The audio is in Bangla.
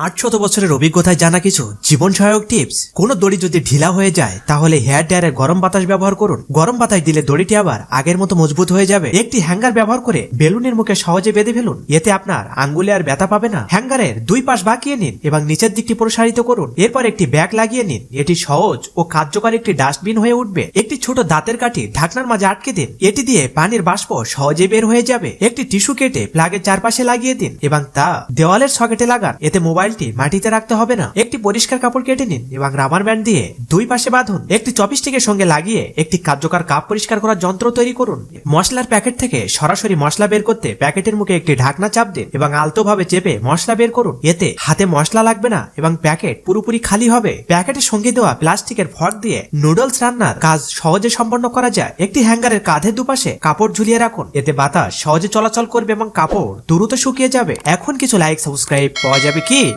800 বছরের অভিজ্ঞতায় জানা কিছু জীবন সহায়ক টিপস। কোন দড়ি যদি ঢিলা হয়ে যায় তাহলে হেয়ার ড্রায়ারে গরম বাতাস ব্যবহার করুন। গরম বাতাস দিলে দড়িটি আবার আগের মতো মজবুত হয়ে যাবে। একটি হ্যাঙ্গার ব্যবহার করে বেলুনের মুখে সহজে বেঁধে ফেলুন, এতে আপনার আঙ্গুলে আর ব্যথা পাবে না। হ্যাঙ্গারের দুই পাশ বাঁকিয়ে নিন এবং নিচের দিকটি প্রসারিত করুন। এরপর একটি ব্যাগ লাগিয়ে নিন, এটি সহজ ও কার্যকর একটি ডাস্টবিন হয়ে উঠবে। একটি ছোট দাঁতের কাঠি ঢাকনার মাঝে আটকে দিন, এটি দিয়ে পানির বাষ্প সহজে বের হয়ে যাবে। একটি টিস্যু কেটে প্লাগের চারপাশে লাগিয়ে দিন এবং তা দেওয়ালের সকেটে লাগান, এতে মোবাইলটি মাটিতে রাখতে হবে না। একটি পরিষ্কার কাপড় কেটে নিন এবং রাবার ব্যান্ড দিয়ে দুই পাশে বাঁধুন। একটি চপস্টিকের সঙ্গে লাগিয়ে একটি কার্যকর কাপ পরিষ্কার করার যন্ত্র তৈরি করুন। মশলার প্যাকেট থেকে সরাসরি মশলা বের করতে প্যাকেটের মুখে একটি ঢাকনা চাপ দিন এবং আলতোভাবে চেপে মশলা বের করুন, এতে হাতে মশলা লাগবে না এবং প্যাকেট পুরোপুরি খালি হবে। প্যাকেটের সঙ্গে দেওয়া প্লাস্টিকের ফর্ক দিয়ে নুডলস রান্নার কাজ সহজে সম্পন্ন করা যায়। একটি হ্যাঙ্গারের কাঁধের দুপাশে কাপড় ঝুলিয়ে রাখুন, এতে বাতাস সহজে চলাচল করবে এবং কাপড় দ্রুত শুকিয়ে যাবে। এখন কিছু লাইক সাবস্ক্রাইব পাওয়া যাবে কি?